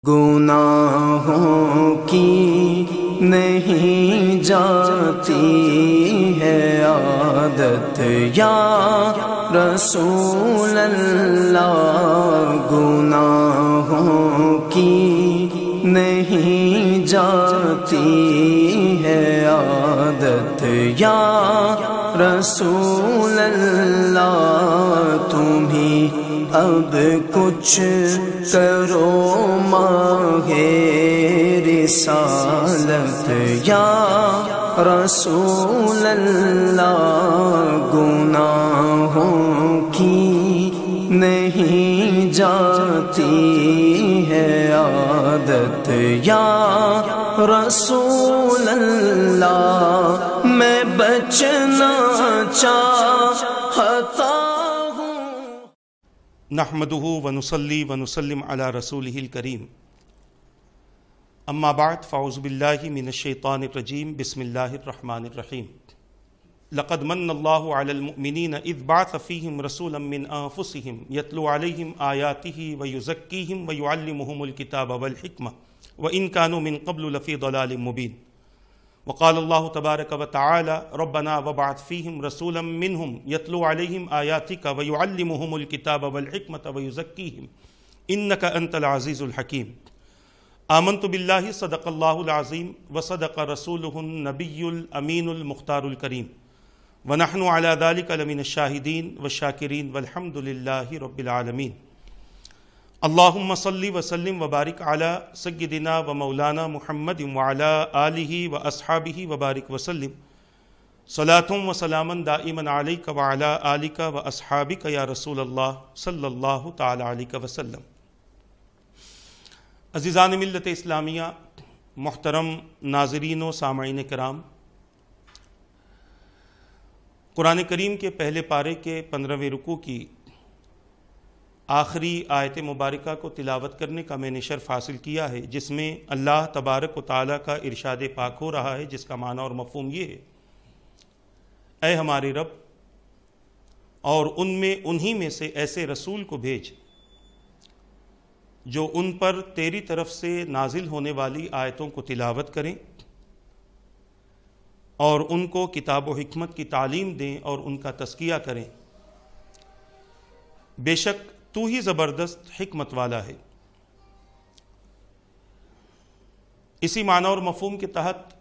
گناہوں کی نہیں جاتی ہے عادت یا رسول اللہ، گناہوں کی نہیں جاتی ہے عادت یا رسول اللہ، تمہیں اب کچھ کرو ماہ رسالت یا رسول اللہ، گناہوں کی نہیں جاتی ہے عادت یا رسول اللہ، میں بچنا چاہتا نحمده ونصلي ونسلم على رسوله الكريم، اما بعد فاعوذ باللہ من الشیطان الرجیم، بسم اللہ الرحمن الرحیم۔ لقد من الله على المؤمنین اذ بعث فیہم رسولا من انفسہم یتلو علیہم آیاتہ ویزکیہم ویعلمہم الکتاب والحکمہ وان كانوا من قبل لفی ضلال مبین۔ وقال اللہ تبارک وتعالی ربنا وبعث فیہم رسولا منہم یتلو علیہم آیاتک ویعلمہم الکتاب والحکمۃ ویزکیہم انک انت العزیز الحکیم۔ آمنت باللہ صدق اللہ العظیم وصدق رسولہ النبی الامین المختار الکریم، ونحن علی ذلک لمن الشاہدین والشاکرین والحمد للہ رب العالمین۔ اللہم صلی وسلم وبارک علی سیدنا و مولانا محمد وعلی آلہ و اصحابہ وبارک وسلم، صلاۃ و سلاما دائما علیک وعلی آلک و اصحابک یا رسول اللہ صلی اللہ تعالی علیہ وسلم۔ عزیزان ملت اسلامیہ، محترم ناظرین و سامعین کرام، قرآن کریم کے پہلے پارے کے 15ویں رکوع کی آخری آیت مبارکہ کو تلاوت کرنے کا میں نے شرف حاصل کیا ہے، جس میں اللہ تبارک و تعالیٰ کا ارشاد پاک ہو رہا ہے، جس کا معنی اور مفہوم یہ ہے: اے ہمارے رب، اور انہی میں سے ایسے رسول کو بھیج جو ان پر تیری طرف سے نازل ہونے والی آیتوں کو تلاوت کریں اور ان کو کتاب و حکمت کی تعلیم دیں اور ان کا تزکیہ کریں، بے شک تو ہی زبردست حکمت والا ہے۔ اسی معنی اور مفہوم کے تحت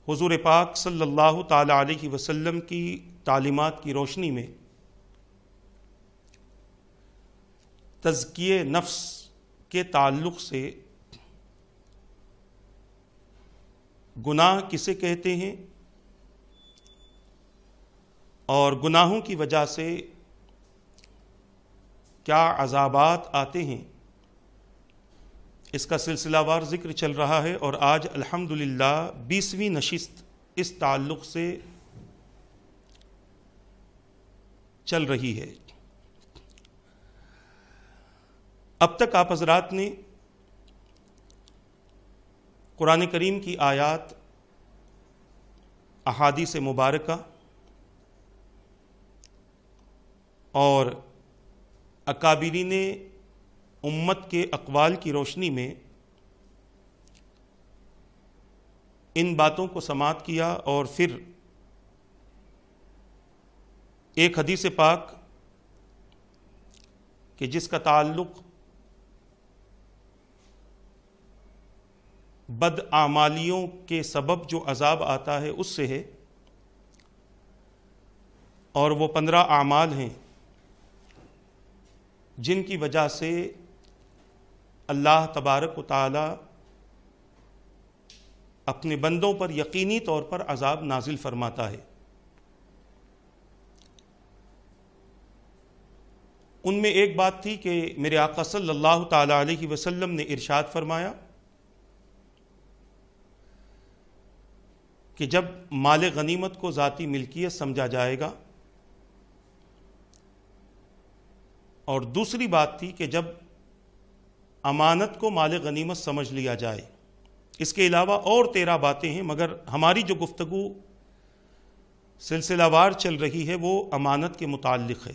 حضور پاک صلی اللہ تعالی علیہ وسلم کی تعلیمات کی روشنی میں تزکیہ نفس کے تعلق سے گناہ کسے کہتے ہیں اور گناہوں کی وجہ سے کیا عذابات آتے ہیں، اس کا سلسلہ وار ذکر چل رہا ہے، اور آج الحمدللہ 20ویں نشست اس تعلق سے چل رہی ہے۔ اب تک آپ حضرات نے قرآن کریم کی آیات، احادیث مبارکہ اور اکابرین امت کے اقوال کی روشنی میں ان باتوں کو سماعت کیا، اور پھر ایک حدیث پاک کہ جس کا تعلق بد اعمالیوں کے سبب جو عذاب آتا ہے اس سے ہے، اور وہ 15 اعمال ہیں جن کی وجہ سے اللہ تبارک و تعالی اپنے بندوں پر یقینی طور پر عذاب نازل فرماتا ہے۔ ان میں ایک بات تھی کہ میرے آقا صلی اللہ تعالی علیہ وسلم نے ارشاد فرمایا کہ جب مال غنیمت کو ذاتی ملکیت سمجھا جائے گا، اور دوسری بات تھی کہ جب امانت کو مال غنیمت سمجھ لیا جائے۔ اس کے علاوہ اور 13 باتیں ہیں، مگر ہماری جو گفتگو سلسلہ وار چل رہی ہے وہ امانت کے متعلق ہے،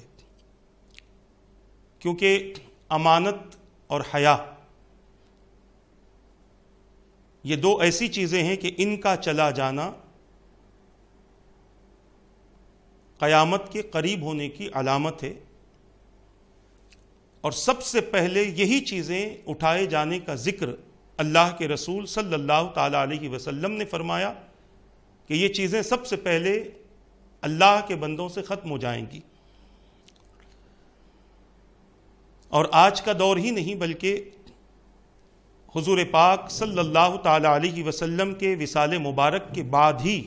کیونکہ امانت اور حیا، یہ دو ایسی چیزیں ہیں کہ ان کا چلا جانا قیامت کے قریب ہونے کی علامت ہے، اور سب سے پہلے یہی چیزیں اٹھائے جانے کا ذکر اللہ کے رسول صلی اللہ تعالیٰ علیہ وسلم نے فرمایا کہ یہ چیزیں سب سے پہلے اللہ کے بندوں سے ختم ہو جائیں گی۔ اور آج کا دور ہی نہیں بلکہ حضور پاک صلی اللہ تعالیٰ علیہ وسلم کے وصال مبارک کے بعد ہی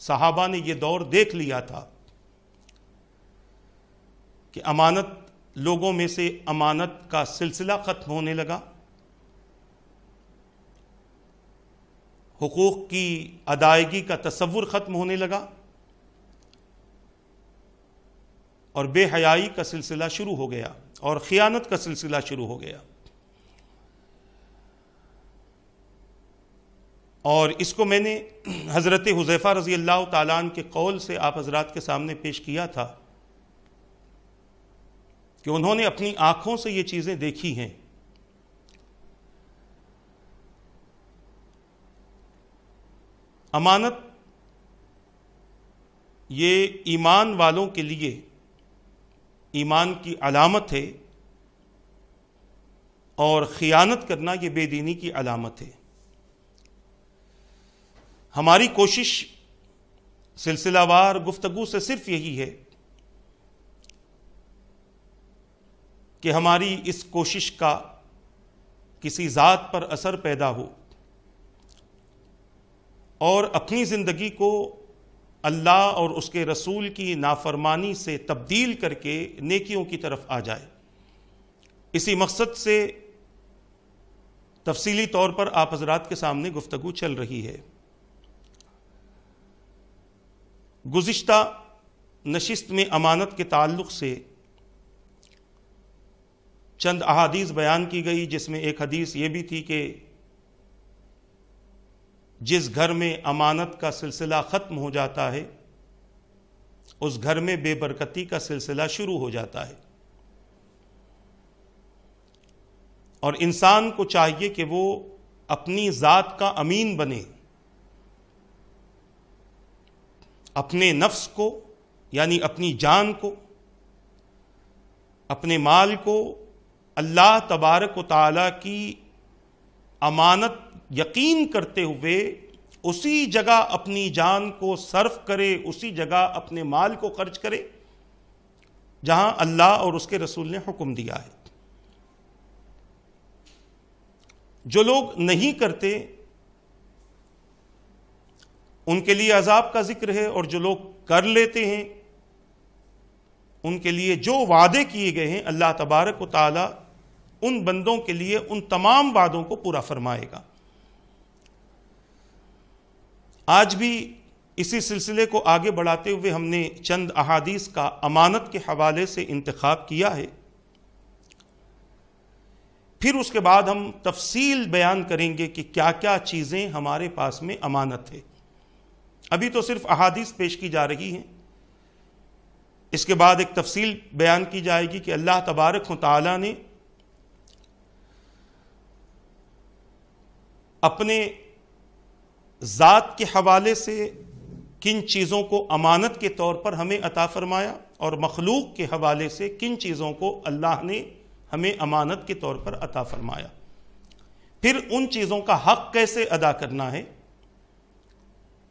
صحابہ نے یہ دور دیکھ لیا تھا کہ امانت، لوگوں میں سے امانت کا سلسلہ ختم ہونے لگا، حقوق کی ادائیگی کا تصور ختم ہونے لگا، اور بے حیائی کا سلسلہ شروع ہو گیا، اور خیانت کا سلسلہ شروع ہو گیا۔ اور اس کو میں نے حضرت حذیفہ رضی اللہ تعالیٰ عنہ کے قول سے آپ حضرات کے سامنے پیش کیا تھا کہ انہوں نے اپنی آنکھوں سے یہ چیزیں دیکھی ہیں۔ امانت یہ ایمان والوں کے لیے ایمان کی علامت ہے، اور خیانت کرنا یہ بے دینی کی علامت ہے۔ ہماری کوشش سلسلہ وار گفتگو سے صرف یہی ہے کہ ہماری اس کوشش کا کسی ذات پر اثر پیدا ہو، اور اپنی زندگی کو اللہ اور اس کے رسول کی نافرمانی سے تبدیل کر کے نیکیوں کی طرف آ جائے۔ اسی مقصد سے تفصیلی طور پر آپ حضرات کے سامنے گفتگو چل رہی ہے۔ گزشتہ نشست میں امانت کے تعلق سے چند احادیث بیان کی گئی، جس میں ایک حدیث یہ بھی تھی کہ جس گھر میں امانت کا سلسلہ ختم ہو جاتا ہے اس گھر میں بے برکتی کا سلسلہ شروع ہو جاتا ہے، اور انسان کو چاہیے کہ وہ اپنی ذات کا امین بنے، اپنے نفس کو یعنی اپنی جان کو، اپنے مال کو اللہ تبارک و تعالیٰ کی امانت یقین کرتے ہوئے اسی جگہ اپنی جان کو صرف کرے، اسی جگہ اپنے مال کو خرچ کرے جہاں اللہ اور اس کے رسول نے حکم دیا ہے۔ جو لوگ نہیں کرتے ان کے لیے عذاب کا ذکر ہے، اور جو لوگ کر لیتے ہیں ان کے لیے جو وعدے کیے گئے ہیں اللہ تبارک و تعالی ان بندوں کے لیے ان تمام وعدوں کو پورا فرمائے گا۔ آج بھی اسی سلسلے کو آگے بڑھاتے ہوئے ہم نے چند احادیث کا امانت کے حوالے سے انتخاب کیا ہے، پھر اس کے بعد ہم تفصیل بیان کریں گے کہ کیا کیا چیزیں ہمارے پاس میں امانت ہے۔ ابھی تو صرف احادیث پیش کی جا رہی ہیں، اس کے بعد ایک تفصیل بیان کی جائے گی کہ اللہ تبارک و تعالی نے اپنے ذات کے حوالے سے کن چیزوں کو امانت کے طور پر ہمیں عطا فرمایا، اور مخلوق کے حوالے سے کن چیزوں کو اللہ نے ہمیں امانت کے طور پر عطا فرمایا، پھر ان چیزوں کا حق کیسے ادا کرنا ہے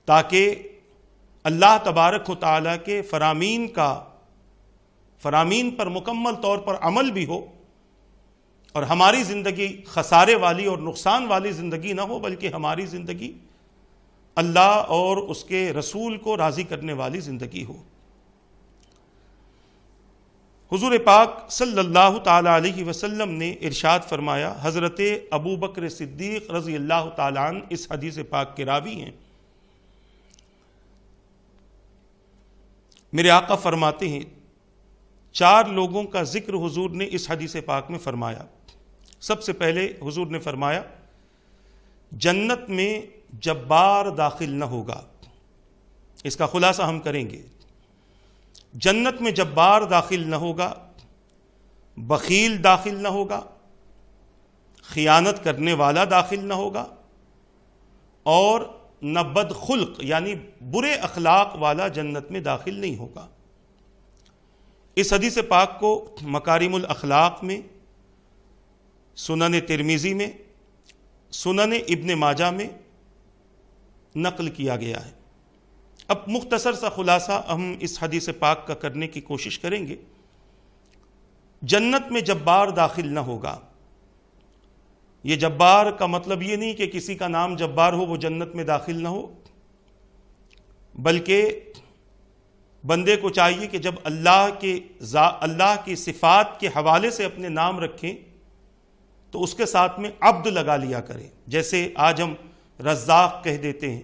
تاکہ اللہ تبارک و تعالیٰ کے فرامین پر مکمل طور پر عمل بھی ہو، اور ہماری زندگی خسارے والی اور نقصان والی زندگی نہ ہو، بلکہ ہماری زندگی اللہ اور اس کے رسول کو راضی کرنے والی زندگی ہو۔ حضور پاک صلی اللہ تعالی علیہ وسلم نے ارشاد فرمایا، حضرت ابو بکر صدیق رضی اللہ تعالی عنہ اس حدیث پاک کے راوی ہیں، میرے آقا فرماتے ہیں 4 لوگوں کا ذکر حضور نے اس حدیث پاک میں فرمایا۔ سب سے پہلے حضور نے فرمایا جنت میں جبار داخل نہ ہوگا۔ اس کا خلاصہ ہم کریں گے، جنت میں جبار داخل نہ ہوگا، بخیل داخل نہ ہوگا، خیانت کرنے والا داخل نہ ہوگا اور نہ بد خلق یعنی برے اخلاق والا جنت میں داخل نہیں ہوگا۔ اس حدیث پاک کو مکارم الاخلاق میں، سنن ترمذی میں، سنن ابن ماجہ میں نقل کیا گیا ہے۔ اب مختصر سا خلاصہ ہم اس حدیث پاک کا کرنے کی کوشش کریں گے۔ جنت میں جبار داخل نہ ہوگا۔ یہ جبار کا مطلب یہ نہیں کہ کسی کا نام جبار ہو وہ جنت میں داخل نہ ہو، بلکہ بندے کو چاہیے کہ جب اللہ کی صفات کے حوالے سے اپنے نام رکھیں تو اس کے ساتھ میں عبد لگا لیا کریں۔ جیسے آج ہم رزاق کہہ دیتے ہیں،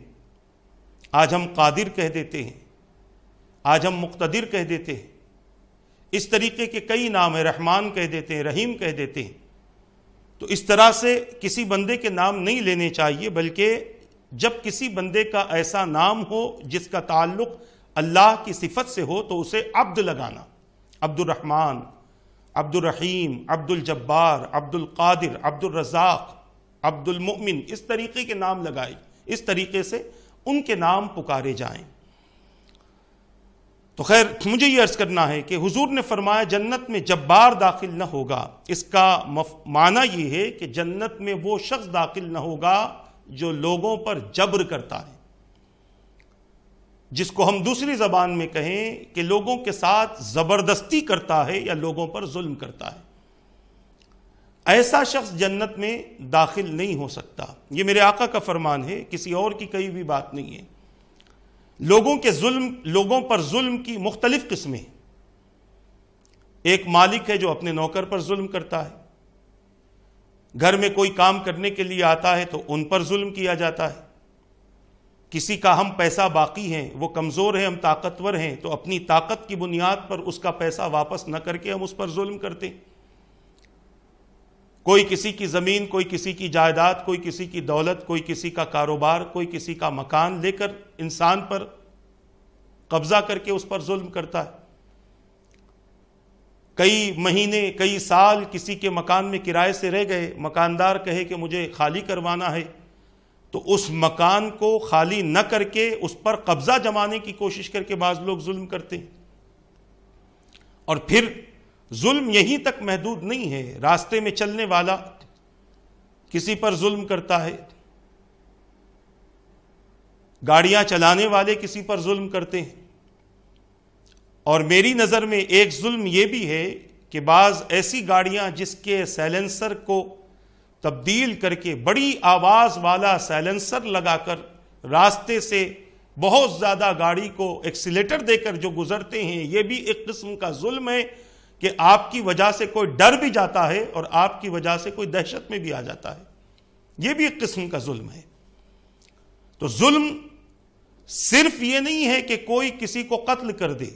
آج ہم قادر کہہ دیتے ہیں، آج ہم مقتدر کہہ دیتے ہیں، اس طریقے کے کئی نام ہیں، رحمان کہہ دیتے ہیں، رحیم کہہ دیتے ہیں۔ تو اس طرح سے کسی بندے کے نام نہیں لینے چاہیے، بلکہ جب کسی بندے کا ایسا نام ہو جس کا تعلق اللہ کی صفت سے ہو تو اسے عبد لگانا، عبد الرحمن، عبد الرحیم، عبد الجبار، عبد القادر، عبد الرزاق، عبد المؤمن، اس طریقے کے نام لگائے، اس طریقے سے ان کے نام پکارے جائیں۔ تو خیر مجھے یہ عرض کرنا ہے کہ حضور نے فرمایا جنت میں جبار داخل نہ ہوگا، اس کا معنی یہ ہے کہ جنت میں وہ شخص داخل نہ ہوگا جو لوگوں پر جبر کرتا ہے، جس کو ہم دوسری زبان میں کہیں کہ لوگوں کے ساتھ زبردستی کرتا ہے یا لوگوں پر ظلم کرتا ہے، ایسا شخص جنت میں داخل نہیں ہو سکتا۔ یہ میرے آقا کا فرمان ہے، کسی اور کی کہی بھی بات نہیں ہے۔ لوگوں پر ظلم کی مختلف قسمیں، ایک مالک ہے جو اپنے نوکر پر ظلم کرتا ہے، گھر میں کوئی کام کرنے کے لیے آتا ہے تو ان پر ظلم کیا جاتا ہے، کسی کا ہم پیسہ باقی ہیں، وہ کمزور ہے، ہم طاقتور ہیں، تو اپنی طاقت کی بنیاد پر اس کا پیسہ واپس نہ کر کے ہم اس پر ظلم کرتے ہیں، کوئی کسی کی زمین، کوئی کسی کی جائیداد، کوئی کسی کی دولت، کوئی کسی کا کاروبار، کوئی کسی کا مکان لے کر انسان پر قبضہ کر کے اس پر ظلم کرتا ہے، کئی مہینے کئی سال کسی کے مکان میں کرائے سے رہ گئے، مکاندار کہے کہ مجھے خالی کروانا ہے تو اس مکان کو خالی نہ کر کے اس پر قبضہ جمانے کی کوشش کر کے بعض لوگ ظلم کرتے ہیں۔ اور پھر ظلم یہیں تک محدود نہیں ہے، راستے میں چلنے والا کسی پر ظلم کرتا ہے، گاڑیاں چلانے والے کسی پر ظلم کرتے ہیں، اور میری نظر میں ایک ظلم یہ بھی ہے کہ بعض ایسی گاڑیاں جس کے سائلنسر کو تبدیل کر کے بڑی آواز والا سائلنسر لگا کر راستے سے بہت زیادہ گاڑی کو ایکسیلیٹر دے کر جو گزرتے ہیں، یہ بھی ایک قسم کا ظلم ہے کہ آپ کی وجہ سے کوئی ڈر بھی جاتا ہے اور آپ کی وجہ سے کوئی دہشت میں بھی آ جاتا ہے، یہ بھی ایک قسم کا ظلم ہے۔ تو ظلم صرف یہ نہیں ہے کہ کوئی کسی کو قتل کر دے،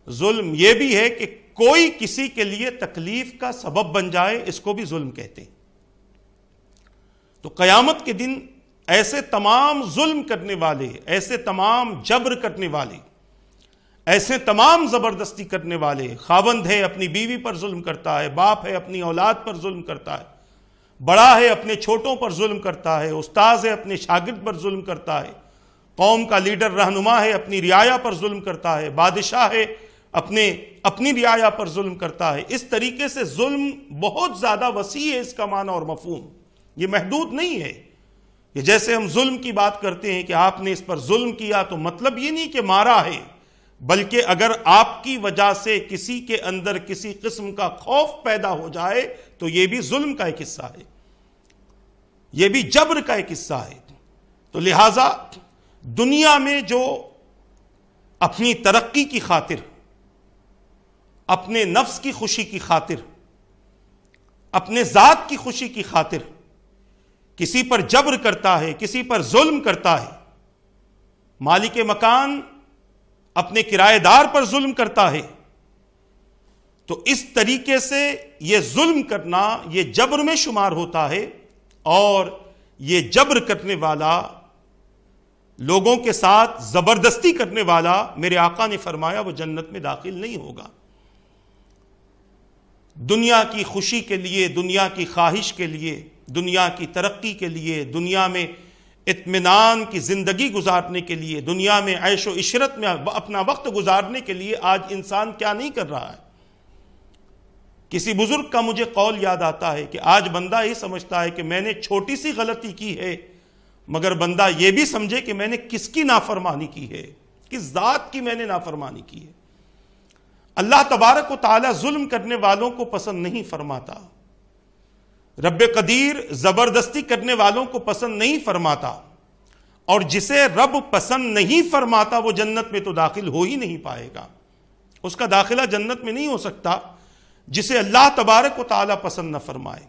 ظلم یہ بھی ہے کہ کوئی کسی کے لیے تکلیف کا سبب بن جائے، اس کو بھی ظلم کہتے ہیں۔ تو قیامت کے دن ایسے تمام ظلم کرنے والے، ایسے تمام جبر کرنے والے، ایسے تمام زبردستی کرنے والے، خاوند ہے اپنی بیوی پر ظلم کرتا ہے، باپ ہے اپنی اولاد پر ظلم کرتا ہے، بڑا ہے اپنے چھوٹوں پر ظلم کرتا ہے، استاذ ہے اپنے شاگرد پر ظلم کرتا ہے، قوم کا لیڈر رہنما ہے اپنی رعایا پر ظلم کرتا ہے، بادشاہ ہے اپنی رعایا پر ظلم کرتا ہے۔ اس طریقے سے ظلم بہت زیادہ وسیع ہے، اس کا معنی اور مفہوم یہ محدود نہیں ہے۔ یہ جیسے ہم ظلم کی بات کرتے ہیں کہ آپ نے اس پر ظلم کیا تو مطلب یہ نہیں کہ مارا ہے، بلکہ اگر آپ کی وجہ سے کسی کے اندر کسی قسم کا خوف پیدا ہو جائے تو یہ بھی ظلم کا ایک حصہ ہے، یہ بھی جبر کا ایک حصہ ہے۔ تو لہٰذا دنیا میں جو اپنی ترقی کی خاطر، اپنے نفس کی خوشی کی خاطر، اپنے ذات کی خوشی کی خاطر کسی پر جبر کرتا ہے، کسی پر ظلم کرتا ہے، مالک مکان اپنے کرایہ دار پر ظلم کرتا ہے، تو اس طریقے سے یہ ظلم کرنا یہ جبر میں شمار ہوتا ہے، اور یہ جبر کرنے والا، لوگوں کے ساتھ زبردستی کرنے والا، میرے آقا نے فرمایا وہ جنت میں داخل نہیں ہوگا۔ دنیا کی خوشی کے لیے، دنیا کی خواہش کے لیے، دنیا کی ترقی کے لیے، دنیا میں اطمینان کی زندگی گزارنے کے لیے، دنیا میں عیش و عشرت میں اپنا وقت گزارنے کے لیے آج انسان کیا نہیں کر رہا ہے۔ کسی بزرگ کا مجھے قول یاد آتا ہے کہ آج بندہ یہ سمجھتا ہے کہ میں نے چھوٹی سی غلطی کی ہے، مگر بندہ یہ بھی سمجھے کہ میں نے کس کی نافرمانی کی ہے، کس ذات کی میں نے نافرمانی کی ہے۔ اللہ تبارک و تعالی ظلم کرنے والوں کو پسند نہیں فرماتا، رب قدیر زبردستی کرنے والوں کو پسند نہیں فرماتا، اور جسے رب پسند نہیں فرماتا وہ جنت میں تو داخل ہو ہی نہیں پائے گا۔ اس کا داخلہ جنت میں نہیں ہو سکتا جسے اللہ تبارک و تعالی پسند نہ فرمائے۔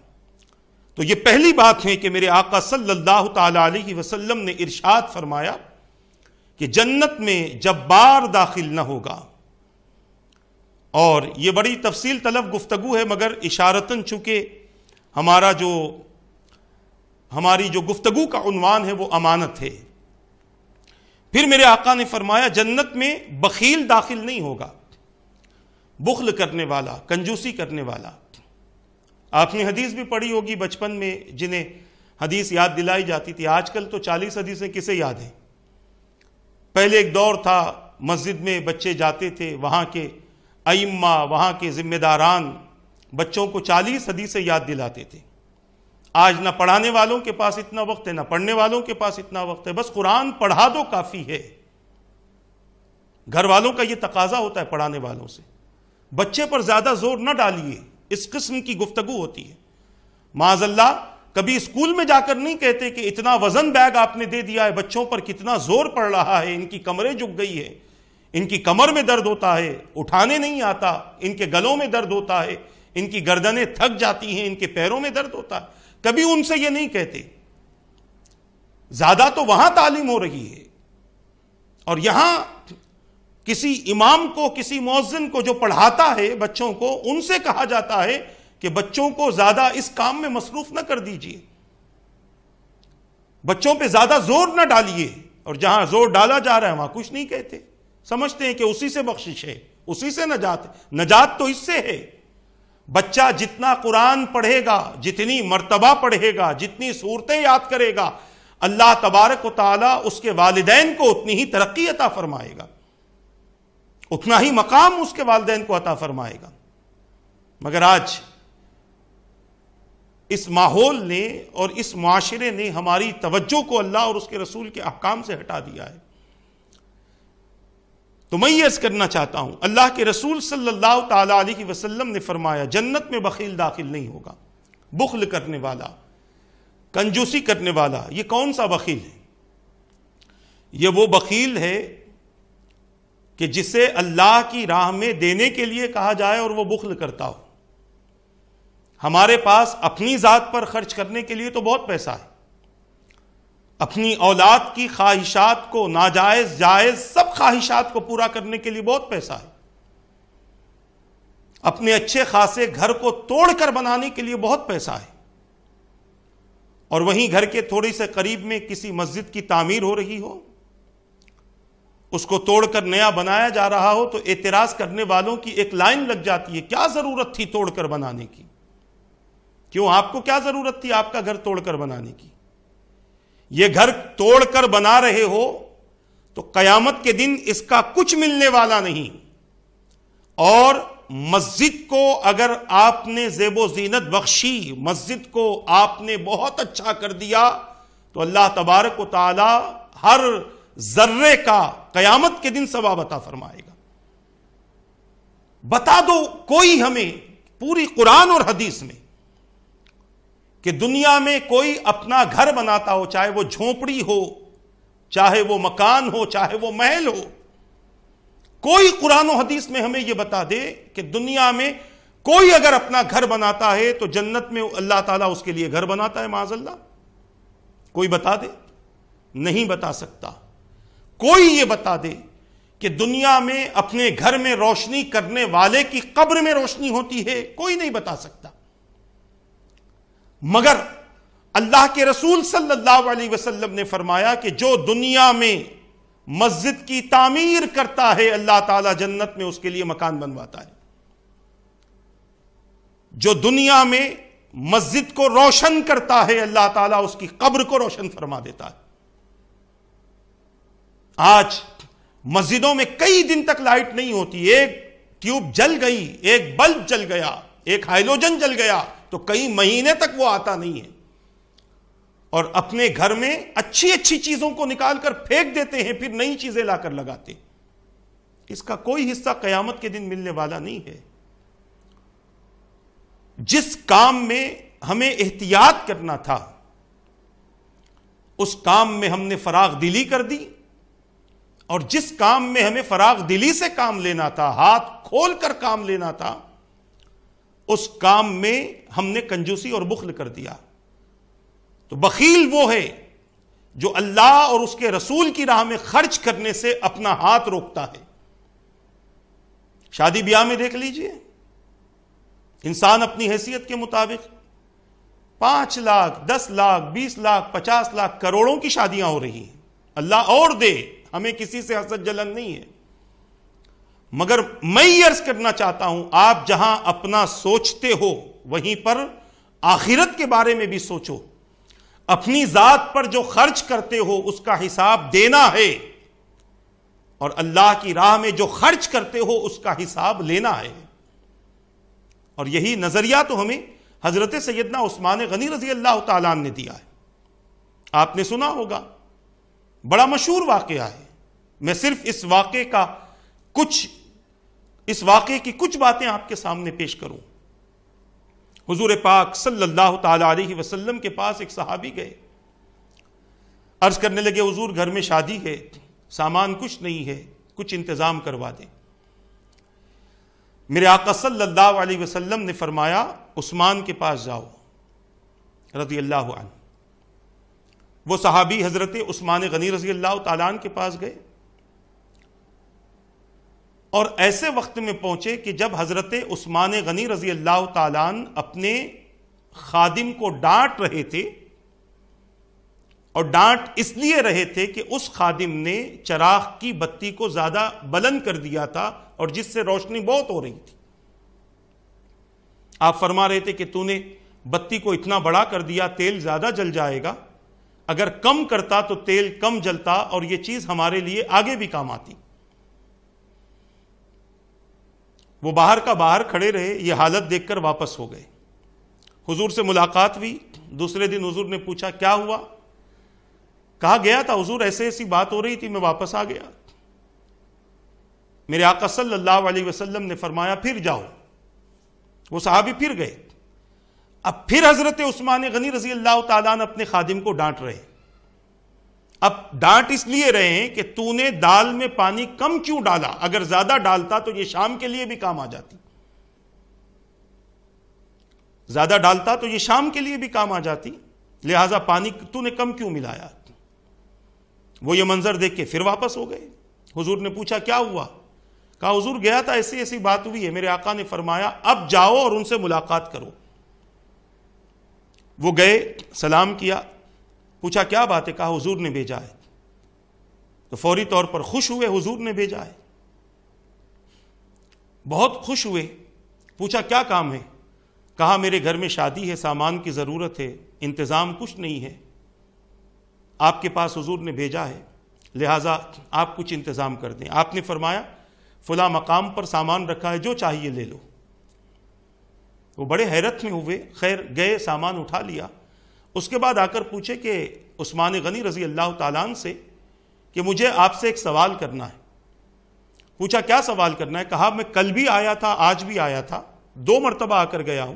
تو یہ پہلی بات ہے کہ میرے آقا صلی اللہ تعالی علیہ وسلم نے ارشاد فرمایا کہ جنت میں جبار داخل نہ ہوگا، اور یہ بڑی تفصیل طلب گفتگو ہے، مگر اشارتاً چونکہ ہماری جو گفتگو کا عنوان ہے وہ امانت ہے۔ پھر میرے آقا نے فرمایا جنت میں بخیل داخل نہیں ہوگا، بخل کرنے والا، کنجوسی کرنے والا۔ آپ نے حدیث بھی پڑھی ہوگی بچپن میں، جنہیں حدیث یاد دلائی جاتی تھی۔ آج کل تو 40 حدیثیں کسے یاد ہیں؟ پہلے ایک دور تھا، مسجد میں بچے جاتے تھے، وہاں کے ائمہ، وہاں کے ذمہ داران بچوں کو 40 حدیثیں یاد دلاتے تھے۔ آج نہ پڑھانے والوں کے پاس اتنا وقت ہے، نہ پڑھنے والوں کے پاس اتنا وقت ہے، بس قرآن پڑھا دو کافی ہے۔ گھر والوں کا یہ تقاضا ہوتا ہے پڑھانے والوں سے، بچے پر زیادہ زور نہ ڈالیے، اس قسم کی گفتگو ہوتی ہے۔ معاذ اللہ کبھی اسکول میں جا کر نہیں کہتے کہ اتنا وزن بیگ آپ نے دے دیا ہے، بچوں پر کتنا زور پڑ رہا ہے، ان کی کمریں جھک گئی ہے، ان کی کمر میں درد ہوتا ہے، اٹھانے نہیں آتا، ان کے گلوں میں درد ہوتا ہے، ان کی گردنیں تھک جاتی ہیں، ان کے پیروں میں درد ہوتا ہے۔ کبھی ان سے یہ نہیں کہتے۔ زیادہ تو وہاں تعلیم ہو رہی ہے، اور یہاں کسی امام کو، کسی مؤذن کو جو پڑھاتا ہے بچوں کو، ان سے کہا جاتا ہے کہ بچوں کو زیادہ اس کام میں مصروف نہ کر دیجیے، بچوں پہ زیادہ زور نہ ڈالیے، اور جہاں زور ڈالا جا رہا ہے وہاں کچھ نہیں کہتے، سمجھتے ہیں کہ اسی سے بخشش ہے، اسی سے نجات ہے۔ نجات تو اس سے ہے۔ بچہ جتنا قرآن پڑھے گا، جتنی مرتبہ پڑھے گا، جتنی صورتیں یاد کرے گا، اللہ تبارک و تعالی اس کے والدین کو اتنی ہی ترقی عطا فرمائے گا، اتنا ہی مقام اس کے والدین کو عطا فرمائے گا۔ مگر آج اس ماحول نے اور اس معاشرے نے ہماری توجہ کو اللہ اور اس کے رسول کے احکام سے ہٹا دیا ہے۔ تو میں یہ عرض کرنا چاہتا ہوں، اللہ کے رسول صلی اللہ تعالی علیہ وسلم نے فرمایا جنت میں بخیل داخل نہیں ہوگا، بخل کرنے والا، کنجوسی کرنے والا۔ یہ کون سا بخیل ہے؟ یہ وہ بخیل ہے کہ جسے اللہ کی راہ میں دینے کے لیے کہا جائے اور وہ بخل کرتا ہو۔ ہمارے پاس اپنی ذات پر خرچ کرنے کے لیے تو بہت پیسہ ہے، اپنی اولاد کی خواہشات کو، ناجائز جائز سب خواہشات کو پورا کرنے کے لیے بہت پیسہ ہے، اپنے اچھے خاصے گھر کو توڑ کر بنانے کے لیے بہت پیسہ ہے، اور وہیں گھر کے تھوڑی سے قریب میں کسی مسجد کی تعمیر ہو رہی ہو، اس کو توڑ کر نیا بنایا جا رہا ہو تو اعتراض کرنے والوں کی ایک لائن لگ جاتی ہے، کیا ضرورت تھی توڑ کر بنانے کی؟ کیوں آپ کو کیا ضرورت تھی آپ کا گھر توڑ کر بنانے کی؟ یہ گھر توڑ کر بنا رہے ہو تو قیامت کے دن اس کا کچھ ملنے والا نہیں، اور مسجد کو اگر آپ نے زیب و زینت بخشی، مسجد کو آپ نے بہت اچھا کر دیا، تو اللہ تبارک و تعالی ہر ذرے کا قیامت کے دن ثواب عطا فرمائے گا۔ بتا دو کوئی ہمیں پوری قرآن اور حدیث میں کہ دنیا میں کوئی اپنا گھر بناتا ہو، چاہے وہ جھونپڑی ہو، چاہے وہ مکان ہو، چاہے وہ محل ہو، کوئی قرآن و حدیث میں ہمیں یہ بتا دے کہ دنیا میں کوئی اگر اپنا گھر بناتا ہے تو جنت میں اللہ تعالیٰ اس کے لیے گھر بناتا ہے؟ معاذ اللہ کوئی بتا دے؟ نہیں بتا سکتا۔ کوئی یہ بتا دے کہ دنیا میں اپنے گھر میں روشنی کرنے والے کی قبر میں روشنی ہوتی ہے؟ کوئی نہیں بتا سکتا۔ مگر اللہ کے رسول صلی اللہ علیہ وسلم نے فرمایا کہ جو دنیا میں مسجد کی تعمیر کرتا ہے اللہ تعالیٰ جنت میں اس کے لیے مکان بنواتا ہے۔ جو دنیا میں مسجد کو روشن کرتا ہے اللہ تعالیٰ اس کی قبر کو روشن فرما دیتا ہے۔ آج مسجدوں میں کئی دن تک لائٹ نہیں ہوتی، ایک ٹیوب جل گئی، ایک بلب جل گیا، ایک ہائیڈروجن جل گیا تو کئی مہینے تک وہ آتا نہیں ہے، اور اپنے گھر میں اچھی اچھی چیزوں کو نکال کر پھینک دیتے ہیں، پھر نئی چیزیں لا کر لگاتے ہیں۔ اس کا کوئی حصہ قیامت کے دن ملنے والا نہیں ہے۔ جس کام میں ہمیں احتیاط کرنا تھا اس کام میں ہم نے فراغ دلی کر دی، اور جس کام میں ہمیں فراغ دلی سے کام لینا تھا، ہاتھ کھول کر کام لینا تھا، اس کام میں ہم نے کنجوسی اور بخل کر دیا۔ تو بخیل وہ ہے جو اللہ اور اس کے رسول کی راہ میں خرچ کرنے سے اپنا ہاتھ روکتا ہے۔ شادی بیاہ میں دیکھ لیجئے، انسان اپنی حیثیت کے مطابق 5 لاکھ 10 لاکھ 20 لاکھ 50 لاکھ کروڑوں کی شادیاں ہو رہی ہیں۔ اللہ اور دے، ہمیں کسی سے حسد جلن نہیں ہے، مگر میں یہ عرض کرنا چاہتا ہوں، آپ جہاں اپنا سوچتے ہو وہیں پر آخرت کے بارے میں بھی سوچو۔ اپنی ذات پر جو خرچ کرتے ہو اس کا حساب دینا ہے، اور اللہ کی راہ میں جو خرچ کرتے ہو اس کا حساب لینا ہے۔ اور یہی نظریہ تو ہمیں حضرت سیدنا عثمان غنی رضی اللہ تعالیٰ عنہ نے دیا ہے۔ آپ نے سنا ہوگا، بڑا مشہور واقعہ ہے۔ میں صرف اس واقعے کی کچھ باتیں آپ کے سامنے پیش کروں۔ حضور پاک صلی اللہ تعالیٰ علیہ وسلم کے پاس ایک صحابی گئے، عرض کرنے لگے حضور گھر میں شادی ہے، سامان کچھ نہیں ہے، کچھ انتظام کروا دیں۔ میرے آقا صلی اللہ علیہ وسلم نے فرمایا عثمان کے پاس جاؤ رضی اللہ عنہ۔ وہ صحابی حضرت عثمان غنی رضی اللہ تعالیٰ عنہ کے پاس گئے، اور ایسے وقت میں پہنچے کہ جب حضرت عثمان غنی رضی اللہ تعالیٰ عنہ اپنے خادم کو ڈانٹ رہے تھے، اور ڈانٹ اس لیے رہے تھے کہ اس خادم نے چراغ کی بتی کو زیادہ بلند کر دیا تھا اور جس سے روشنی بہت ہو رہی تھی۔ آپ فرما رہے تھے کہ تو نے بتی کو اتنا بڑا کر دیا، تیل زیادہ جل جائے گا، اگر کم کرتا تو تیل کم جلتا اور یہ چیز ہمارے لیے آگے بھی کام آتی۔ وہ باہر کا باہر کھڑے رہے، یہ حالت دیکھ کر واپس ہو گئے۔ حضور سے ملاقات ہوئی، دوسرے دن حضور نے پوچھا کیا ہوا؟ کہا گیا تھا حضور ایسے ایسی بات ہو رہی تھی، میں واپس آ گیا۔ میرے آقا صلی اللہ علیہ وسلم نے فرمایا پھر جاؤ۔ وہ صحابی پھر گئے۔ اب پھر حضرت عثمان غنی رضی اللہ تعالیٰ عنہ اپنے خادم کو ڈانٹ رہے۔ اب ڈانٹ اس لیے رہے ہیں کہ تو نے دال میں پانی کم کیوں ڈالا؟ اگر زیادہ ڈالتا تو یہ شام کے لیے بھی کام آ جاتی، زیادہ ڈالتا تو یہ شام کے لیے بھی کام آ جاتی، لہٰذا پانی تو نے کم کیوں ملایا؟ وہ یہ منظر دیکھ کے پھر واپس ہو گئے۔ حضور نے پوچھا کیا ہوا؟ کہا حضور گیا تھا، ایسی ایسی بات ہوئی ہے۔ میرے آقا نے فرمایا اب جاؤ اور ان سے ملاقات کرو۔ وہ گئے، سلام کیا، پوچھا کیا بات ہے؟ کہا حضور نے بھیجا ہے۔ تو فوری طور پر خوش ہوئے، حضور نے بھیجا ہے، بہت خوش ہوئے۔ پوچھا کیا کام ہے؟ کہا میرے گھر میں شادی ہے، سامان کی ضرورت ہے، انتظام کچھ نہیں ہے، آپ کے پاس حضور نے بھیجا ہے، لہٰذا آپ کچھ انتظام کر دیں۔ آپ نے فرمایا فلاں مقام پر سامان رکھا ہے، جو چاہیے لے لو۔ وہ بڑے حیرت میں ہوئے، خیر گئے، سامان اٹھا لیا۔ اس کے بعد آ کر پوچھے کہ عثمان غنی رضی اللہ تعالیٰ عنہ سے کہ مجھے آپ سے ایک سوال کرنا ہے۔ پوچھا کیا سوال کرنا ہے؟ کہا میں کل بھی آیا تھا، آج بھی آیا تھا، 2 مرتبہ آ کر گیا ہوں،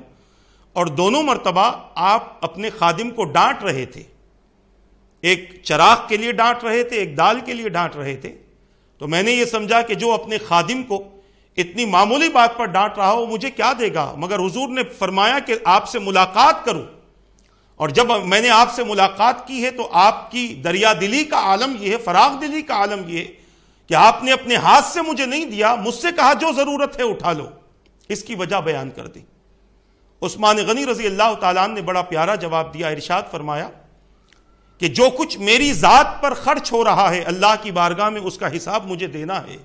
اور دونوں مرتبہ آپ اپنے خادم کو ڈانٹ رہے تھے، ایک چراغ کے لیے ڈانٹ رہے تھے، ایک دال کے لیے ڈانٹ رہے تھے۔ تو میں نے یہ سمجھا کہ جو اپنے خادم کو اتنی معمولی بات پر ڈانٹ رہا ہو مجھے کیا دے گا، مگر حضور نے فرمایا کہ آپ سے ملاقات کروں، اور جب میں نے آپ سے ملاقات کی ہے تو آپ کی دریا دلی کا عالم یہ ہے، فراغ دلی کا عالم یہ ہے کہ آپ نے اپنے ہاتھ سے مجھے نہیں دیا، مجھ سے کہا جو ضرورت ہے اٹھا لو۔ اس کی وجہ بیان کر دی۔ عثمان غنی رضی اللہ تعالیٰ عنہ نے بڑا پیارا جواب دیا، ارشاد فرمایا کہ جو کچھ میری ذات پر خرچ ہو رہا ہے اللہ کی بارگاہ میں اس کا حساب مجھے دینا ہے،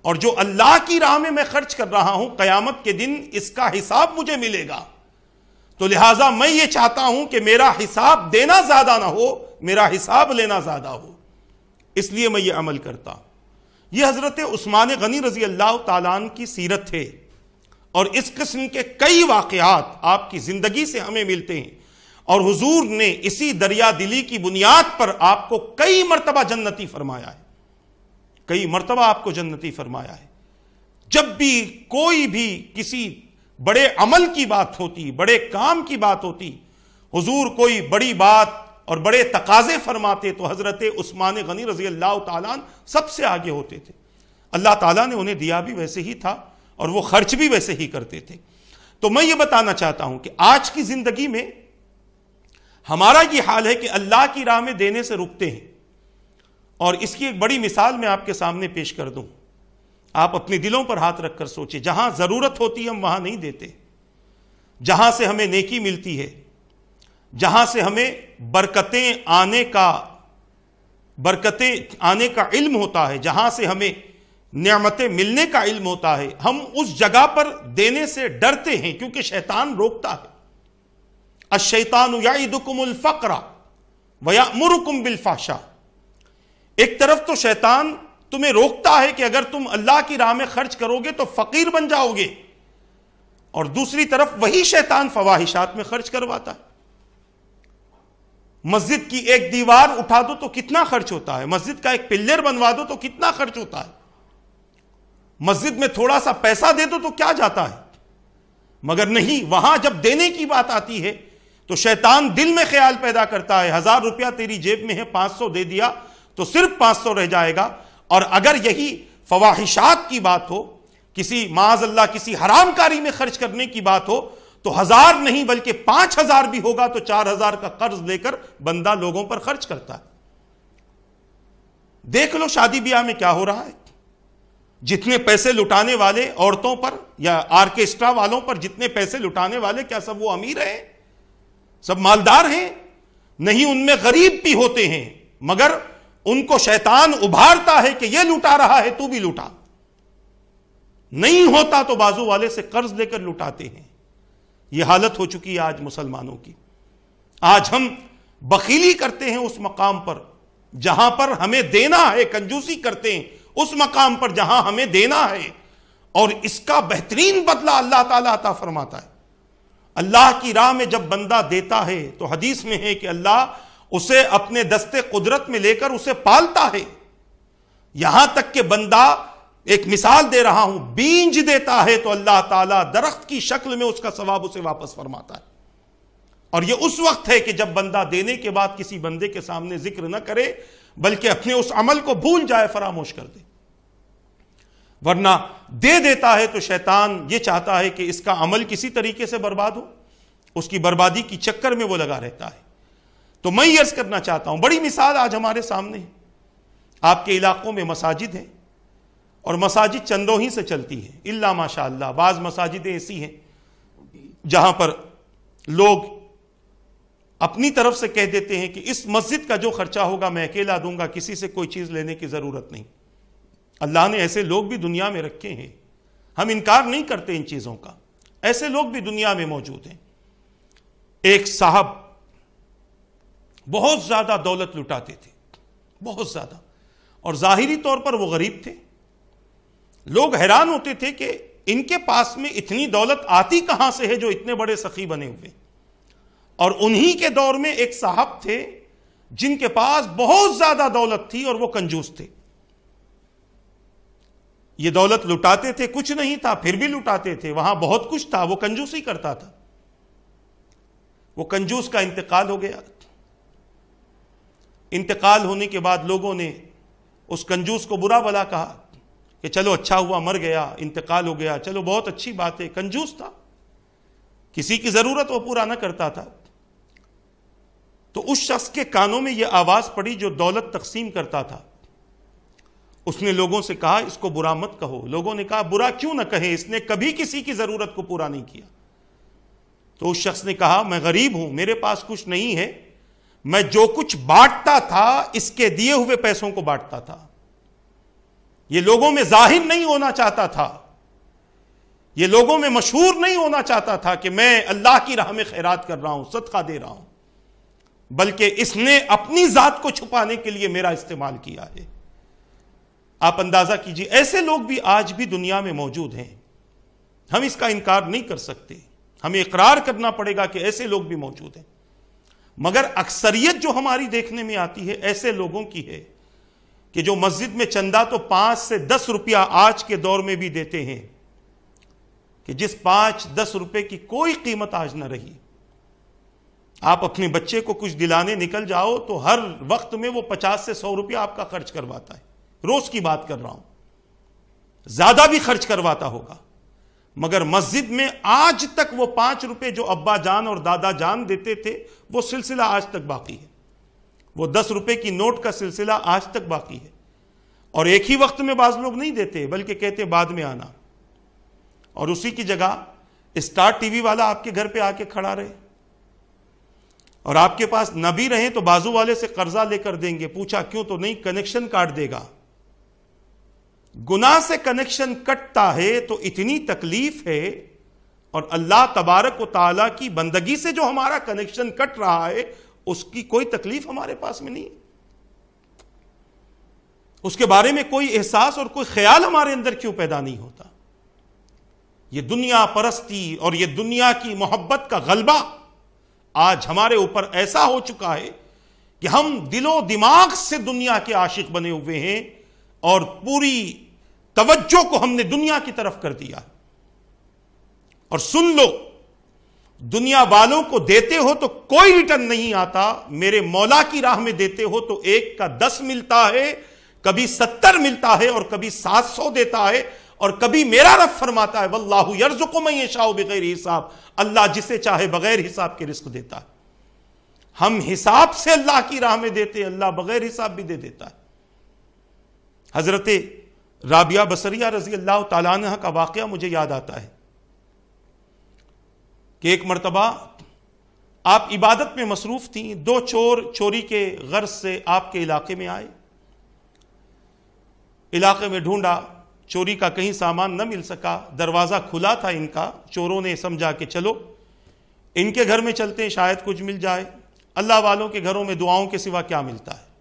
اور جو اللہ کی راہ میں خرچ کر رہا ہوں قیامت کے دن اس کا حساب مجھے ملے گا، تو لہٰذا میں یہ چاہتا ہوں کہ میرا حساب دینا زیادہ نہ ہو، میرا حساب لینا زیادہ ہو، اس لیے میں یہ عمل کرتا ہوں۔ یہ حضرت عثمان غنی رضی اللہ تعالیٰ عنہ کی سیرت ہے، اور اس قسم کے کئی واقعات آپ کی زندگی سے ہمیں ملتے ہیں، اور حضور نے اسی دریا دلی کی بنیاد پر آپ کو کئی مرتبہ جنتی فرمایا ہے، کئی مرتبہ آپ کو جنتی فرمایا ہے۔ جب بھی کوئی بھی کسی بڑے عمل کی بات ہوتی، بڑے کام کی بات ہوتی، حضور کوئی بڑی بات اور بڑے تقاضے فرماتے تو حضرت عثمان غنی رضی اللہ تعالیٰ عنہ سب سے آگے ہوتے تھے۔ اللہ تعالیٰ نے انہیں دیا بھی ویسے ہی تھا اور وہ خرچ بھی ویسے ہی کرتے تھے۔ تو میں یہ بتانا چاہتا ہوں کہ آج کی زندگی میں ہمارا یہ حال ہے کہ اللہ کی راہ میں دینے سے رکتے ہیں، اور اس کی ایک بڑی مثال میں آپ کے سامنے پیش کر دوں۔ آپ اپنے دلوں پر ہاتھ رکھ کر سوچیں، جہاں ضرورت ہوتی ہے ہم وہاں نہیں دیتے، جہاں سے ہمیں نیکی ملتی ہے، جہاں سے ہمیں برکتیں آنے کا علم ہوتا ہے، جہاں سے ہمیں نعمتیں ملنے کا علم ہوتا ہے، ہم اس جگہ پر دینے سے ڈرتے ہیں، کیونکہ شیطان روکتا ہے۔ الشیطان یعدکم الفقر ویأمرکم بالفحشاء۔ ایک طرف تو شیطان تمہیں روکتا ہے کہ اگر تم اللہ کی راہ میں خرچ کرو گے تو فقیر بن جاؤ گے، اور دوسری طرف وہی شیطان فواحشات میں خرچ کرواتا ہے۔ مسجد کی ایک دیوار اٹھا دو تو کتنا خرچ ہوتا ہے، مسجد کا ایک پلر بنوا دو تو کتنا خرچ ہوتا ہے، مسجد میں تھوڑا سا پیسہ دے دو تو کیا جاتا ہے، مگر نہیں، وہاں جب دینے کی بات آتی ہے تو شیطان دل میں خیال پیدا کرتا ہے 1000 روپیہ تیری جیب میں ہے، 500 دے دیا تو صرف 500 رہ جائے گا، اور اگر یہی فواحشات کی بات ہو، کسی معاذ اللہ کسی حرام کاری میں خرچ کرنے کی بات ہو، تو 1000 نہیں بلکہ 5000 بھی ہوگا تو 4000 کا قرض لے کر بندہ لوگوں پر خرچ کرتا ہے۔ دیکھ لو شادی بیاہ میں کیا ہو رہا ہے، جتنے پیسے لٹانے والے عورتوں پر یا آرکیسٹرا والوں پر جتنے پیسے لٹانے والے، کیا سب وہ امیر ہیں، سب مالدار ہیں؟ نہیں، ان میں غریب بھی ہوتے ہیں، مگر ان کو شیطان ابھارتا ہے کہ یہ لٹا رہا ہے تو بھی لٹا، نہیں ہوتا تو بازو والے سے قرض لے کر لٹاتے ہیں۔ یہ حالت ہو چکی ہے آج مسلمانوں کی۔ آج ہم بخیلی کرتے ہیں اس مقام پر جہاں پر ہمیں دینا ہے، کنجوسی کرتے ہیں اس مقام پر جہاں ہمیں دینا ہے، اور اس کا بہترین بدلہ اللہ تعالیٰ عطا فرماتا ہے۔ اللہ کی راہ میں جب بندہ دیتا ہے تو حدیث میں ہے کہ اللہ اسے اپنے دستے قدرت میں لے کر اسے پالتا ہے، یہاں تک کہ بندہ، ایک مثال دے رہا ہوں، بیج دیتا ہے تو اللہ تعالیٰ درخت کی شکل میں اس کا ثواب اسے واپس فرماتا ہے۔ اور یہ اس وقت ہے کہ جب بندہ دینے کے بعد کسی بندے کے سامنے ذکر نہ کرے بلکہ اپنے اس عمل کو بھول جائے، فراموش کر دے، ورنہ دے دیتا ہے تو شیطان یہ چاہتا ہے کہ اس کا عمل کسی طریقے سے برباد ہو، اس کی بربادی کی چکر میں وہ لگا رہتا ہے۔ تو میں یہ عرض کرنا چاہتا ہوں، بڑی مثال آج ہمارے سامنے ہے۔ آپ کے علاقوں میں مساجد ہیں، اور مساجد چندوں ہی سے چلتی ہیں، الا ماشاء اللہ بعض مساجدیں ایسی ہیں جہاں پر لوگ اپنی طرف سے کہہ دیتے ہیں کہ اس مسجد کا جو خرچہ ہوگا میں اکیلا دوں گا، کسی سے کوئی چیز لینے کی ضرورت نہیں۔ اللہ نے ایسے لوگ بھی دنیا میں رکھے ہیں، ہم انکار نہیں کرتے ان چیزوں کا، ایسے لوگ بھی دنیا میں موجود ہیں۔ ایک صاحب بہت زیادہ دولت لٹاتے تھے، بہت زیادہ، اور ظاہری طور پر وہ غریب تھے۔ لوگ حیران ہوتے تھے کہ ان کے پاس میں اتنی دولت آتی کہاں سے ہے جو اتنے بڑے سخی بنے ہوئے۔ اور انہی کے دور میں ایک صاحب تھے جن کے پاس بہت زیادہ دولت تھی اور وہ کنجوس تھے۔ یہ دولت لٹاتے تھے، کچھ نہیں تھا پھر بھی لٹاتے تھے، وہاں بہت کچھ تھا، وہ کنجوسی کرتا تھا۔ وہ کنجوس کا انتقال ہو گیا۔ انتقال ہونے کے بعد لوگوں نے اس کنجوس کو برا بھلا کہا کہ چلو اچھا ہوا مر گیا، انتقال ہو گیا، چلو بہت اچھی بات ہے، کنجوس تھا، کسی کی ضرورت وہ پورا نہ کرتا تھا۔ تو اس شخص کے کانوں میں یہ آواز پڑی جو دولت تقسیم کرتا تھا۔ اس نے لوگوں سے کہا اس کو برا مت کہو۔ لوگوں نے کہا برا کیوں نہ کہیں، اس نے کبھی کسی کی ضرورت کو پورا نہیں کیا۔ تو اس شخص نے کہا میں غریب ہوں، میرے پاس کچھ نہیں ہے، میں جو کچھ بانٹتا تھا اس کے دیے ہوئے پیسوں کو بانٹتا تھا۔ یہ لوگوں میں ظاہر نہیں ہونا چاہتا تھا، یہ لوگوں میں مشہور نہیں ہونا چاہتا تھا کہ میں اللہ کی راہ میں خیرات کر رہا ہوں، صدقہ دے رہا ہوں، بلکہ اس نے اپنی ذات کو چھپانے کے لیے میرا استعمال کیا ہے۔ آپ اندازہ کیجئے، ایسے لوگ بھی آج بھی دنیا میں موجود ہیں، ہم اس کا انکار نہیں کر سکتے، ہمیں اقرار کرنا پڑے گا کہ ایسے لوگ بھی موجود ہیں، مگر اکثریت جو ہماری دیکھنے میں آتی ہے ایسے لوگوں کی ہے کہ جو مسجد میں چندہ تو 5 سے 10 روپیہ آج کے دور میں بھی دیتے ہیں، کہ جس 5-10 روپے کی کوئی قیمت آج نہ رہی۔ آپ اپنے بچے کو کچھ دلانے نکل جاؤ تو ہر وقت میں وہ 50 سے 100 روپیہ آپ کا خرچ کرواتا ہے، روز کی بات کر رہا ہوں، زیادہ بھی خرچ کرواتا ہوگا، مگر مسجد میں آج تک وہ 5 روپے جو ابا جان اور دادا جان دیتے تھے وہ سلسلہ آج تک باقی ہے، وہ 10 روپے کی نوٹ کا سلسلہ آج تک باقی ہے، اور ایک ہی وقت میں بعض لوگ نہیں دیتے بلکہ کہتے بعد میں آنا، اور اسی کی جگہ اسٹار ٹی وی والا آپ کے گھر پہ آ کے کھڑا رہے، اور آپ کے پاس نہ بھی رہیں تو بازو والے سے قرضہ لے کر دیں گے، پوچھا کیوں تو نہیں، کنیکشن کاٹ دے گا۔ گناہ سے کنیکشن کٹتا ہے تو اتنی تکلیف ہے، اور اللہ تبارک و تعالیٰ کی بندگی سے جو ہمارا کنیکشن کٹ رہا ہے اس کی کوئی تکلیف ہمارے پاس میں نہیں، اس کے بارے میں کوئی احساس اور کوئی خیال ہمارے اندر کیوں پیدا نہیں ہوتا؟ یہ دنیا پرستی اور یہ دنیا کی محبت کا غلبہ آج ہمارے اوپر ایسا ہو چکا ہے کہ ہم دل و دماغ سے دنیا کے عاشق بنے ہوئے ہیں، اور پوری توجہ کو ہم نے دنیا کی طرف کر دیا۔ اور سن لو، دنیا والوں کو دیتے ہو تو کوئی ریٹرن نہیں آتا، میرے مولا کی راہ میں دیتے ہو تو 1 کا 10 ملتا ہے، کبھی 70 ملتا ہے، اور کبھی 700 دیتا ہے، اور کبھی میرا رب فرماتا ہے واللہ یرزق من یشاء بغیر حساب، اللہ جسے چاہے بغیر حساب کے رزق دیتا ہے۔ ہم حساب سے اللہ کی راہ میں دیتے، اللہ بغیر حساب بھی دے دیتا ہے۔ حضرت رابعہ بصریہ رضی اللہ تعالیٰ عنہ کا واقعہ مجھے یاد آتا ہے کہ ایک مرتبہ آپ عبادت میں مصروف تھیں، 2 چور چوری کے غرض سے آپ کے علاقے میں آئے، علاقے میں ڈھونڈا، چوری کا کہیں سامان نہ مل سکا، دروازہ کھلا تھا ان کا، چوروں نے سمجھا کہ چلو ان کے گھر میں چلتے ہیں شاید کچھ مل جائے، اللہ والوں کے گھروں میں دعاؤں کے سوا کیا ملتا ہے،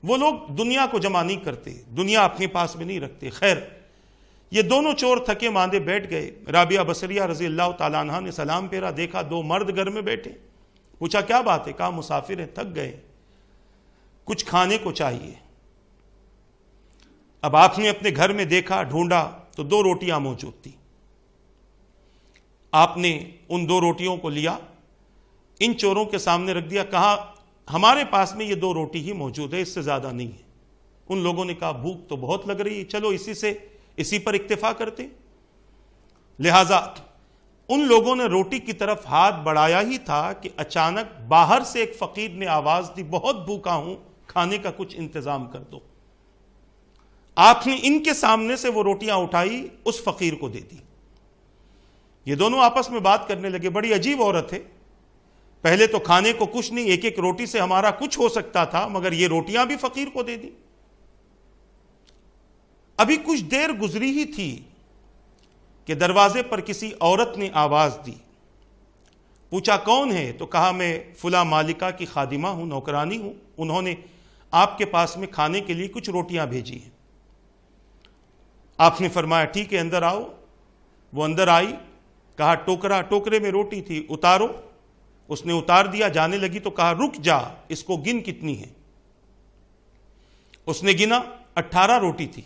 وہ لوگ دنیا کو جمع نہیں کرتے، دنیا اپنے پاس میں نہیں رکھتے۔ خیر، یہ دونوں چور تھکے ماندے بیٹھ گئے، رابعہ بصریہ رضی اللہ تعالیٰ عنہ نے سلام پھیرا، دیکھا 2 مرد گھر میں بیٹھے، پوچھا کیا بات ہے، کہا مسافر ہیں، تھک گئے، کچھ کھانے کو چاہیے۔ اب آپ نے اپنے گھر میں دیکھا، ڈھونڈا تو 2 روٹیاں موجود تھی، آپ نے ان 2 روٹیوں کو لیا، ان چوروں کے سامنے رکھ دیا، کہا ہمارے پاس میں یہ 2 روٹی ہی موجود ہے، اس سے زیادہ نہیں ہے۔ ان لوگوں نے کہا بھوک تو بہت لگ رہی ہے، چلو اسی پر اکتفا کرتے۔ لہٰذا ان لوگوں نے روٹی کی طرف ہاتھ بڑھایا ہی تھا کہ اچانک باہر سے ایک فقیر نے آواز دی، بہت بھوکا ہوں، کھانے کا کچھ انتظام کر دو۔ آپ نے ان کے سامنے سے وہ روٹیاں اٹھائی، اس فقیر کو دے دی۔ یہ دونوں آپس میں بات کرنے لگے، بڑی عجیب عورت ہے، پہلے تو کھانے کو کچھ نہیں، 1-1 روٹی سے ہمارا کچھ ہو سکتا تھا، مگر یہ روٹیاں بھی فقیر کو دے دی۔ ابھی کچھ دیر گزری ہی تھی کہ دروازے پر کسی عورت نے آواز دی، پوچھا کون ہے، تو کہا میں فلاں مالکہ کی خادمہ ہوں، نوکرانی ہوں، انہوں نے آپ کے پاس میں کھانے کے لیے کچھ روٹیاں بھیجی ہیں۔ آپ نے فرمایا ٹھیک ہے اندر آؤ، وہ اندر آئی، کہا ٹوکرے میں روٹی تھی، اتارو، اس نے اتار دیا، جانے لگی تو کہا رک جا، اس کو گن کتنی ہے، اس نے گنا، 18 روٹی تھی۔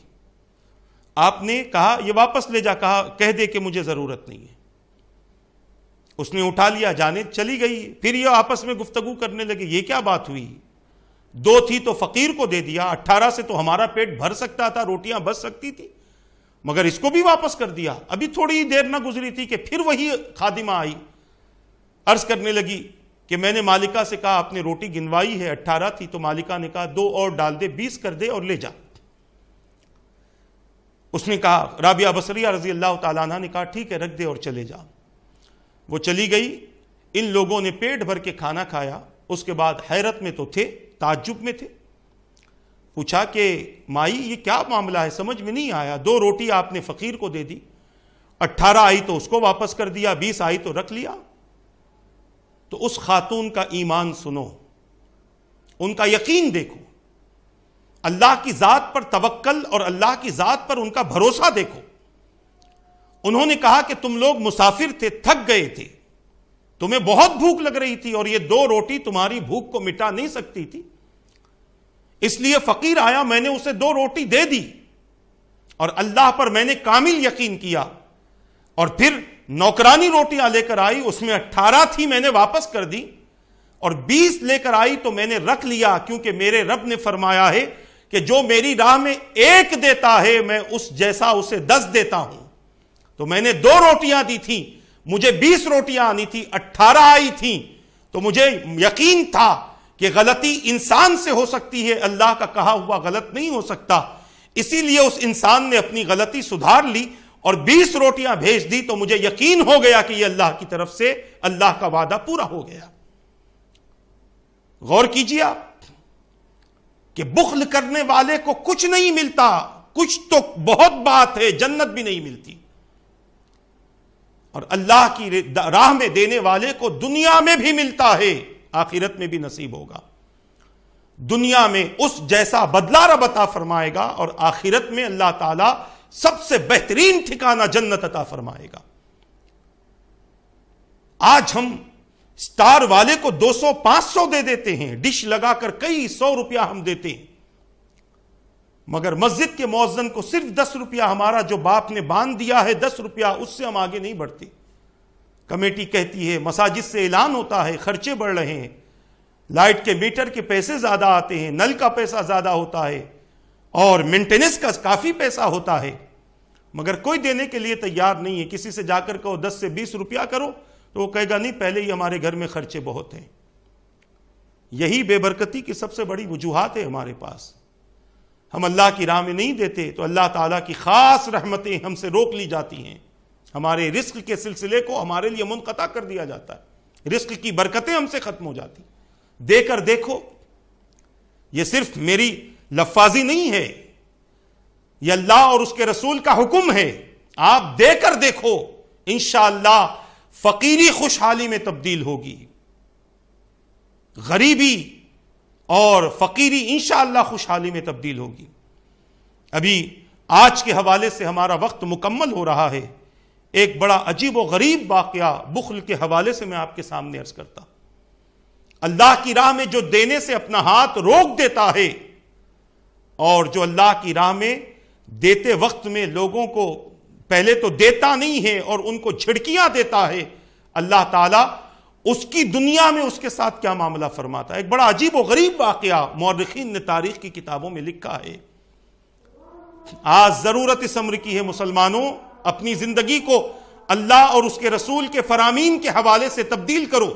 آپ نے کہا یہ واپس لے جا، کہا کہہ دے کہ مجھے ضرورت نہیں ہے۔ اس نے اٹھا لیا، جانے چلی گئی۔ پھر یہ آپس میں گفتگو کرنے لگے، یہ کیا بات ہوئی، 2 تھی تو فقیر کو دے دیا، 18 سے تو ہمارا پیٹ بھر سکتا تھا، روٹیاں بچ سکتی تھی، مگر اس کو بھی واپس کر دیا۔ ابھی تھوڑی ہی دیر نہ گزری تھی کہ پھر وہی خادمہ آئی، عرض کرنے لگی کہ میں نے مالکہ سے کہا آپ نے روٹی گنوائی ہے، 18 تھی، تو مالکہ نے کہا 2 اور ڈال دے، 20 کر دے اور لے جا۔ اس نے کہا، رابعہ بصریہ رضی اللہ تعالیٰ عنہ نے کہا ٹھیک ہے رکھ دے اور چلے جا۔ وہ چلی گئی، ان لوگوں نے پیٹ بھر کے کھانا کھایا، اس کے بعد حیرت میں تو تھے، تعجب میں تھے، پوچھا کہ مائی یہ کیا معاملہ ہے، سمجھ میں نہیں آیا، 2 روٹی آپ نے فقیر کو دے دی، 18 آئی تو اس کو واپس کر دیا، 20 آئی تو رکھ لیا۔ تو اس خاتون کا ایمان سنو، ان کا یقین دیکھو، اللہ کی ذات پر توکل اور اللہ کی ذات پر ان کا بھروسہ دیکھو۔ انہوں نے کہا کہ تم لوگ مسافر تھے، تھک گئے تھے، تمہیں بہت بھوک لگ رہی تھی اور یہ 2 روٹی تمہاری بھوک کو مٹا نہیں سکتی تھی، اس لیے فقیر آیا، میں نے اسے 2 روٹی دے دی اور اللہ پر میں نے کامل یقین کیا، اور پھر نوکرانی روٹیاں لے کر آئی، اس میں 18 تھی میں نے واپس کر دی، اور 20 لے کر آئی تو میں نے رکھ لیا، کیونکہ میرے رب نے فرمایا ہے کہ جو میری راہ میں 1 دیتا ہے میں اس جیسا اسے 10 دیتا ہوں۔ تو میں نے 2 روٹیاں دی تھیں، مجھے 20 روٹیاں آنی تھی، 18 آئی تھیں، تو مجھے یقین تھا کہ غلطی انسان سے ہو سکتی ہے، اللہ کا کہا ہوا غلط نہیں ہو سکتا، اسی لیے اس انسان نے اپنی غلطی سدھار لی اور 20 روٹیاں بھیج دی، تو مجھے یقین ہو گیا کہ یہ اللہ کی طرف سے اللہ کا وعدہ پورا ہو گیا۔ غور کیجیے آپ کہ بخل کرنے والے کو کچھ نہیں ملتا، کچھ تو بہت بات ہے، جنت بھی نہیں ملتی، اور اللہ کی راہ میں دینے والے کو دنیا میں بھی ملتا ہے، آخرت میں بھی نصیب ہوگا۔ دنیا میں اس جیسا بدلہ رب عطا فرمائے گا، اور آخرت میں اللہ تعالی سب سے بہترین ٹھکانہ جنت عطا فرمائے گا۔ آج ہم سٹار والے کو 200-500 دے دیتے ہیں، ڈش لگا کر کئی 100 روپیہ ہم دیتے ہیں، مگر مسجد کے مؤذن کو صرف 10 روپیہ ہمارا جو باپ نے باندھ دیا ہے 10 روپیہ، اس سے ہم آگے نہیں بڑھتے۔ کمیٹی کہتی ہے، مساجد سے اعلان ہوتا ہے خرچے بڑھ رہے ہیں، لائٹ کے میٹر کے پیسے زیادہ آتے ہیں، نل کا پیسہ زیادہ ہوتا ہے، اور مینٹیننس کا کافی پیسہ ہوتا ہے، مگر کوئی دینے کے لیے تیار نہیں ہے۔ کسی سے جا کر کہو 10 سے 20 روپیہ کرو تو وہ کہے گا نہیں، پہلے ہی ہمارے گھر میں خرچے بہت ہیں۔ یہی بے برکتی کی سب سے بڑی وجوہات ہے ہمارے پاس، ہم اللہ کی راہ میں نہیں دیتے تو اللہ تعالیٰ کی خاص رحمتیں ہم سے روک لی جاتی ہیں، ہمارے رزق کے سلسلے کو ہمارے لیے منقطع کر دیا جاتا ہے، رزق کی برکتیں ہم سے ختم ہو جاتی۔ دے کر دیکھو، یہ صرف میری لفاظی نہیں ہے، یہ اللہ اور اس کے رسول کا حکم ہے، آپ دے کر دیکھو، انشاءاللہ فقیری خوشحالی میں تبدیل ہوگی، غریبی اور فقیری انشاءاللہ خوشحالی میں تبدیل ہوگی۔ ابھی آج کے حوالے سے ہمارا وقت مکمل ہو رہا ہے، ایک بڑا عجیب و غریب واقعہ بخل کے حوالے سے میں آپ کے سامنے عرض کرتا۔ اللہ کی راہ میں جو دینے سے اپنا ہاتھ روک دیتا ہے، اور جو اللہ کی راہ میں دیتے وقت میں لوگوں کو پہلے تو دیتا نہیں ہے اور ان کو جھڑکیاں دیتا ہے، اللہ تعالیٰ اس کی دنیا میں اس کے ساتھ کیا معاملہ فرماتا ہے۔ ایک بڑا عجیب و غریب واقعہ مورخین نے تاریخ کی کتابوں میں لکھا ہے۔ آج ضرورت اس امر کی ہے مسلمانوں، اپنی زندگی کو اللہ اور اس کے رسول کے فرامین کے حوالے سے تبدیل کرو،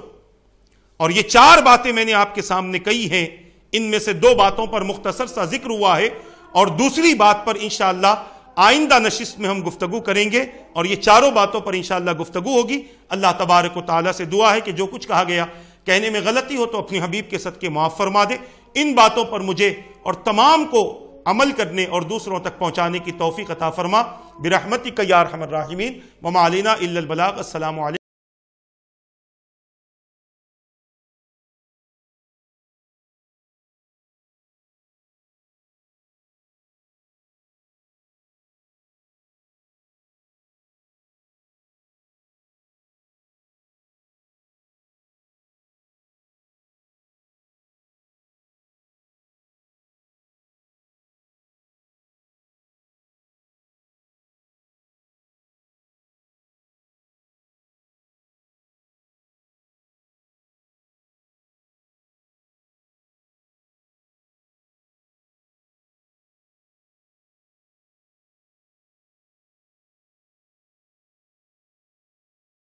اور یہ 4 باتیں میں نے آپ کے سامنے کہی ہیں، ان میں سے 2 باتوں پر مختصر سا ذکر ہوا ہے، اور دوسری بات پر انشاءاللہ آئندہ نشست میں ہم گفتگو کریں گے، اور یہ 4 باتوں پر انشاءاللہ گفتگو ہوگی۔ اللہ تبارک و تعالیٰ سے دعا ہے کہ جو کچھ کہا گیا کہنے میں غلطی ہو تو اپنی حبیب کے صدقے معاف فرما دے، ان باتوں پر مجھے اور تمام کو عمل کرنے اور دوسروں تک پہنچانے کی توفیق عطا فرما، برحمتک یا ارحم الراحمین، وما علینا الا البلاغ۔ السلام علیکم۔